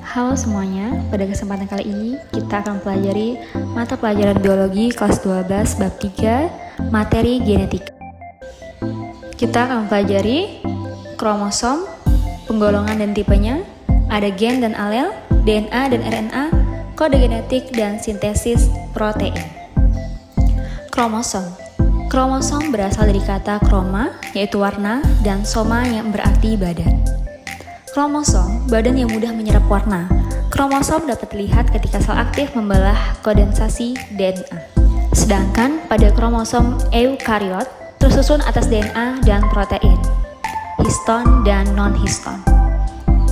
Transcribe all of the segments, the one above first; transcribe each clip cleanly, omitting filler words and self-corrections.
Halo semuanya, pada kesempatan kali ini kita akan pelajari mata pelajaran biologi kelas 12 bab 3 materi genetika. Kita akan pelajari kromosom, penggolongan dan tipenya, ada gen dan alel, DNA dan RNA, kode genetik dan sintesis protein. Kromosom. Kromosom berasal dari kata kroma, yaitu warna, dan soma yang berarti badan. Kromosom, badan yang mudah menyerap warna. Kromosom dapat dilihat ketika sel aktif membelah kondensasi DNA. Sedangkan pada kromosom eukariot tersusun atas DNA dan protein, histon dan non-histon.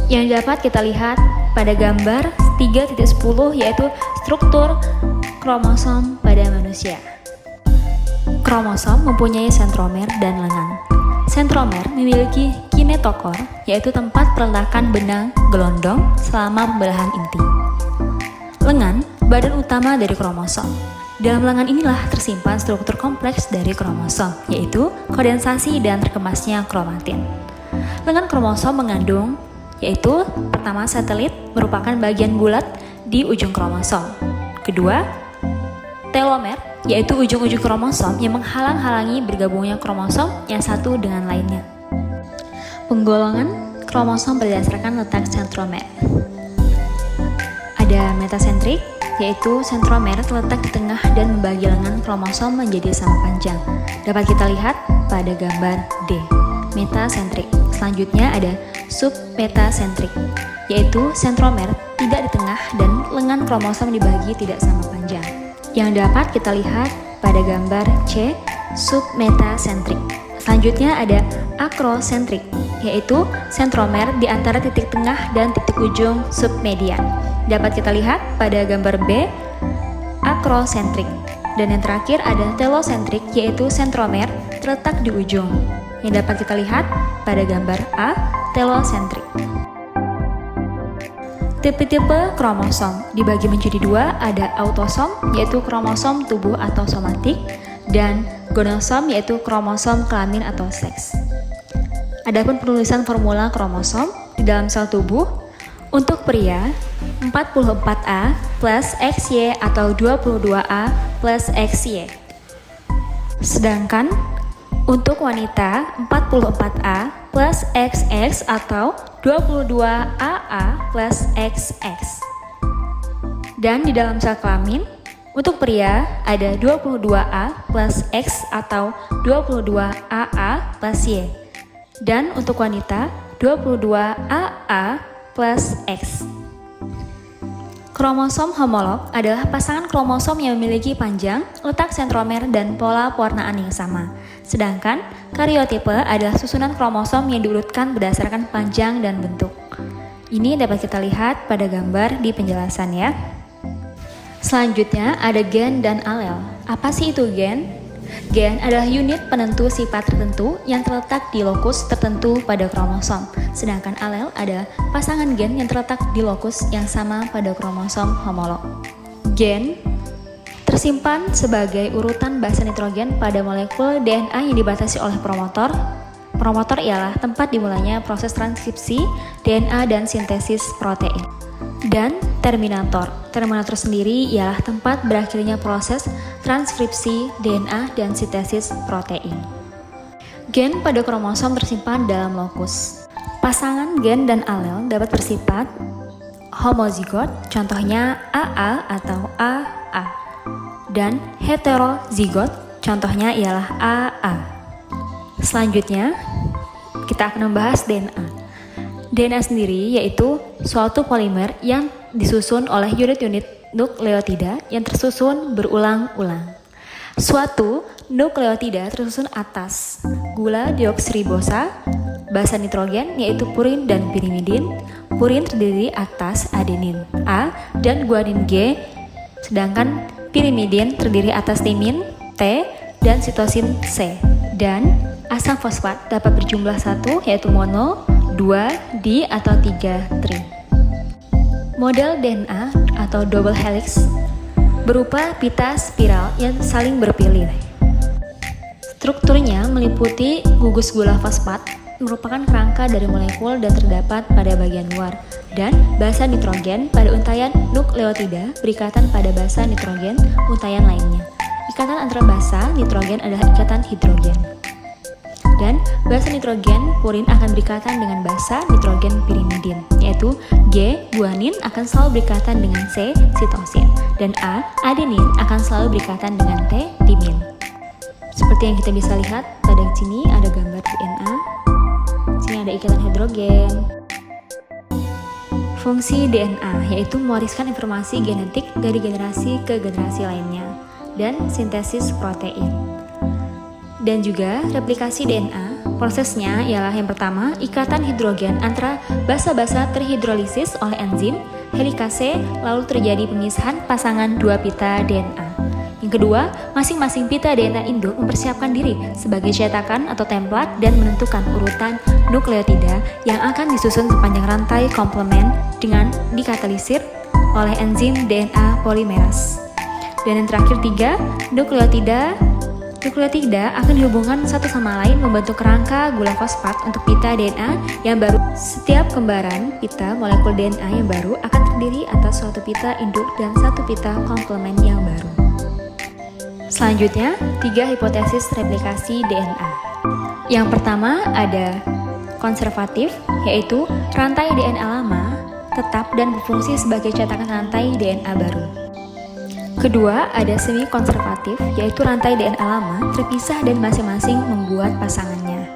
Yang dapat kita lihat pada gambar 3.10 yaitu struktur kromosom pada manusia. Kromosom mempunyai sentromer dan lengan. Sentromer memiliki kinetokor, yaitu tempat peletakan benang gelondong selama pembelahan inti. Lengan, badan utama dari kromosom. Dalam lengan inilah tersimpan struktur kompleks dari kromosom, yaitu kondensasi dan terkemasnya kromatin. Lengan kromosom mengandung, yaitu pertama satelit merupakan bagian bulat di ujung kromosom. Kedua, telomer, yaitu ujung-ujung kromosom yang menghalang-halangi bergabungnya kromosom yang satu dengan lainnya. Penggolongan kromosom berdasarkan letak sentromer. Ada metasentrik, yaitu sentromer terletak di tengah dan membagi lengan kromosom menjadi sama panjang. Dapat kita lihat pada gambar D. Metasentrik. Selanjutnya ada submetasentrik, yaitu sentromer tidak di tengah dan lengan kromosom dibagi tidak sama panjang. Yang dapat kita lihat pada gambar C, submetasentrik. Selanjutnya ada akrosentrik, yaitu sentromer di antara titik tengah dan titik ujung submedian. Dapat kita lihat pada gambar B, akrosentrik. Dan yang terakhir ada telosentrik, yaitu sentromer terletak di ujung. Yang dapat kita lihat pada gambar A, telosentrik. Tipe-tipe kromosom dibagi menjadi dua, ada autosom yaitu kromosom tubuh atau somatik, dan gonosom yaitu kromosom kelamin atau seks. Adapun penulisan formula kromosom di dalam sel tubuh, untuk pria 44A plus XY atau 22A plus XY. Sedangkan untuk wanita 44A plus XX atau 22AA plus XX. Dan di dalam sel kelamin, untuk pria ada 22A plus X atau 22AA plus Y. Dan untuk wanita 22AA plus X. Kromosom homolog adalah pasangan kromosom yang memiliki panjang, letak sentromer, dan pola pewarnaan yang sama. Sedangkan karyotipe adalah susunan kromosom yang diurutkan berdasarkan panjang dan bentuk. Ini dapat kita lihat pada gambar di penjelasan ya. Selanjutnya ada gen dan alel. Apa sih itu gen? Gen adalah unit penentu sifat tertentu yang terletak di lokus tertentu pada kromosom. Sedangkan alel adalah pasangan gen yang terletak di lokus yang sama pada kromosom homolog. Gen tersimpan sebagai urutan basa nitrogen pada molekul DNA yang dibatasi oleh promotor. Promotor ialah tempat dimulainya proses transkripsi DNA dan sintesis protein. Dan terminator. Terminator sendiri ialah tempat berakhirnya proses transkripsi DNA dan sintesis protein. Gen pada kromosom tersimpan dalam lokus. Pasangan gen dan alel dapat bersifat homozigot, contohnya AA atau AA. Dan heterozigot, contohnya ialah AA. Selanjutnya, kita akan membahas DNA. DNA sendiri yaitu suatu polimer yang disusun oleh unit-unit nukleotida yang tersusun berulang-ulang. Suatu nukleotida tersusun atas gula deoksiribosa, basa nitrogen yaitu purin dan pirimidin. Purin terdiri atas adenin A dan guanin G, sedangkan pirimidin terdiri atas timin T dan sitosin C. Dan asam fosfat dapat berjumlah 1 yaitu mono, 2, di atau 3, tri. Model DNA atau double helix berupa pita spiral yang saling berpilih. Strukturnya meliputi gugus gula fosfat merupakan kerangka dari molekul dan terdapat pada bagian luar, dan basa nitrogen pada untayan nukleotida berikatan pada basa nitrogen untayan lainnya. Ikatan antara basa nitrogen adalah ikatan hidrogen. Dan basa nitrogen purin akan berikatan dengan basa nitrogen pirimidin, yaitu G, guanin akan selalu berikatan dengan C, sitosin, dan A, adenin akan selalu berikatan dengan T, timin. Seperti yang kita bisa lihat pada sini ada gambar DNA. Sini ada ikatan hidrogen. Fungsi DNA yaitu mewariskan informasi genetik dari generasi ke generasi lainnya, dan sintesis protein. Dan juga replikasi DNA, prosesnya ialah yang pertama, ikatan hidrogen antara basa-basa terhidrolisis oleh enzim helikase, lalu terjadi pemisahan pasangan dua pita DNA. Yang kedua, masing-masing pita DNA induk mempersiapkan diri sebagai cetakan atau template dan menentukan urutan nukleotida yang akan disusun sepanjang rantai komplement dengan dikatalisir oleh enzim DNA polimerase. Dan yang terakhir tiga, nukleotida akan dihubungkan satu sama lain membentuk kerangka gula fosfat untuk pita DNA yang baru. Setiap kembaran pita molekul DNA yang baru akan terdiri atas suatu pita induk dan satu pita komplement yang baru. Selanjutnya, 3 hipotesis replikasi DNA. Yang pertama ada konservatif, yaitu rantai DNA lama tetap dan berfungsi sebagai cetakan rantai DNA baru. Kedua, ada semi-konservatif, yaitu rantai DNA lama terpisah dan masing-masing membuat pasangannya.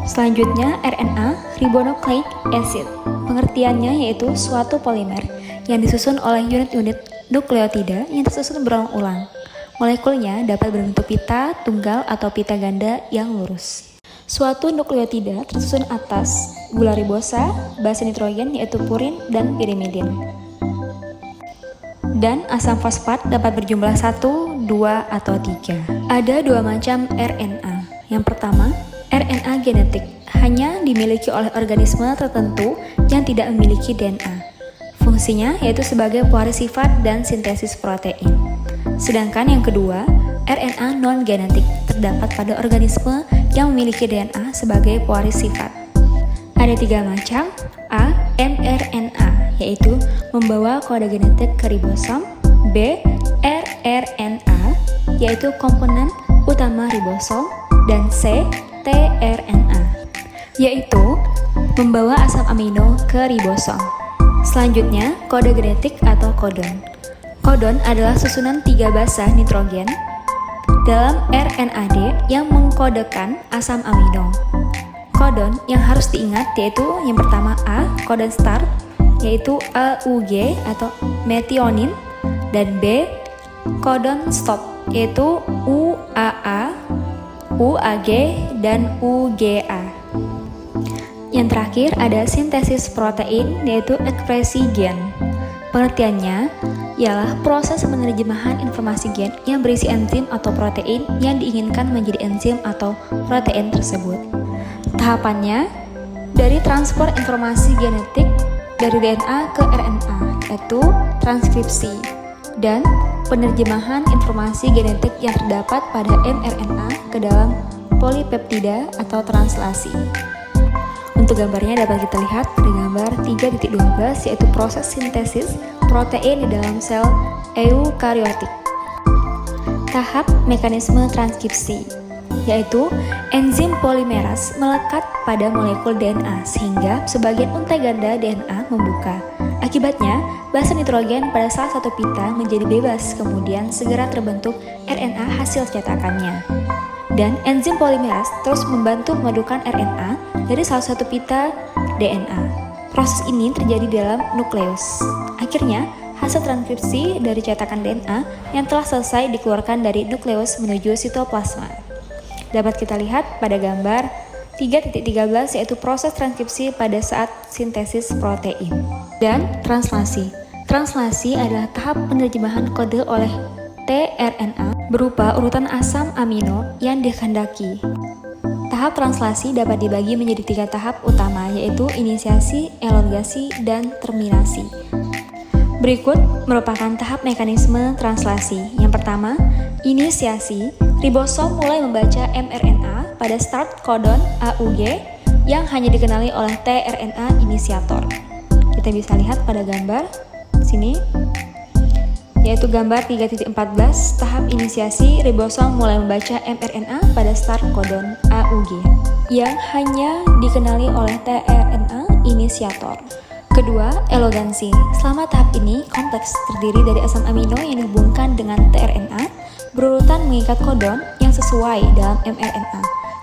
Selanjutnya, RNA, ribonucleic acid. Pengertiannya yaitu suatu polimer yang disusun oleh unit-unit nukleotida yang tersusun berulang-ulang. Molekulnya dapat berbentuk pita tunggal atau pita ganda yang lurus. Suatu nukleotida tersusun atas gula ribosa, basa nitrogen yaitu purin dan pirimidin. Dan asam fosfat dapat berjumlah 1, 2, atau 3. Ada 2 macam RNA. Yang pertama, RNA genetik hanya dimiliki oleh organisme tertentu yang tidak memiliki DNA. Fungsinya yaitu sebagai pewaris sifat dan sintesis protein. Sedangkan yang kedua, RNA non-genetik terdapat pada organisme yang memiliki DNA sebagai pewaris sifat. Ada 3 macam. A. mRNA, yaitu membawa kode genetik ke ribosom. B. rRNA, yaitu komponen utama ribosom. Dan C. tRNA, yaitu membawa asam amino ke ribosom. Selanjutnya, kode genetik atau kodon. Kodon adalah susunan 3 basa nitrogen dalam RNAD yang mengkodekan asam amino. Kodon yang harus diingat yaitu yang pertama A, kodon start, yaitu AUG atau methionine, dan B, kodon stop, yaitu UAA, UAG, dan UGA. Yang terakhir ada sintesis protein, yaitu ekspresi gen. Pengertiannya ialah proses penerjemahan informasi gen yang berisi enzim atau protein yang diinginkan menjadi enzim atau protein tersebut. Tahapannya dari transfer informasi genetik dari DNA ke RNA, yaitu transkripsi, dan penerjemahan informasi genetik yang terdapat pada mRNA ke dalam polipeptida atau translasi. Untuk gambarnya dapat kita lihat pada gambar 3.12, yaitu proses sintesis protein di dalam sel eukariotik. Tahap mekanisme transkripsi, yaitu enzim polimerase melekat pada molekul DNA sehingga sebagian untai ganda DNA membuka. Akibatnya, basa nitrogen pada salah satu pita menjadi bebas, kemudian segera terbentuk RNA hasil cetakannya. Dan enzim polimerase terus membantu memadukan RNA dari salah satu pita DNA. Proses ini terjadi dalam nukleus. Akhirnya, hasil transkripsi dari cetakan DNA yang telah selesai dikeluarkan dari nukleus menuju sitoplasma. Dapat kita lihat pada gambar 3.13, yaitu proses transkripsi pada saat sintesis protein. Dan translasi. Translasi adalah tahap penerjemahan kode oleh tRNA berupa urutan asam amino yang dikehendaki. Tahap translasi dapat dibagi menjadi 3 tahap utama, yaitu inisiasi, elongasi, dan terminasi. Berikut merupakan tahap mekanisme translasi. Yang pertama, inisiasi. Ribosom mulai membaca mRNA pada start codon AUG yang hanya dikenali oleh tRNA inisiator. Kita bisa lihat pada gambar sini, yaitu gambar 3.14, tahap inisiasi ribosom mulai membaca mRNA pada start codon AUG yang hanya dikenali oleh tRNA inisiator. Kedua, elogansi. Selama tahap ini, kompleks terdiri dari asam amino yang dihubungkan dengan tRNA berurutan mengikat kodon yang sesuai dalam mRNA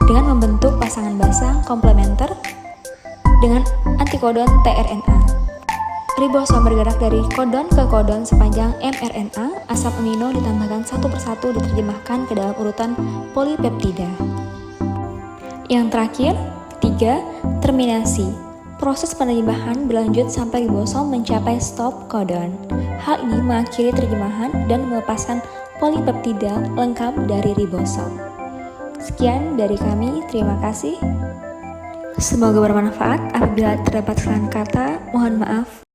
dengan membentuk pasangan basa komplementer dengan antikodon tRNA. Ribosom bergerak dari kodon ke kodon sepanjang mRNA, asam amino ditambahkan satu persatu diterjemahkan ke dalam urutan polipeptida. Yang terakhir, 3. Terminasi. Proses penerjemahan berlanjut sampai ribosom mencapai stop codon. Hal ini mengakhiri terjemahan dan melepaskan polipeptida lengkap dari ribosom. Sekian dari kami, terima kasih. Semoga bermanfaat. Apabila terdapat kesalahan kata, mohon maaf.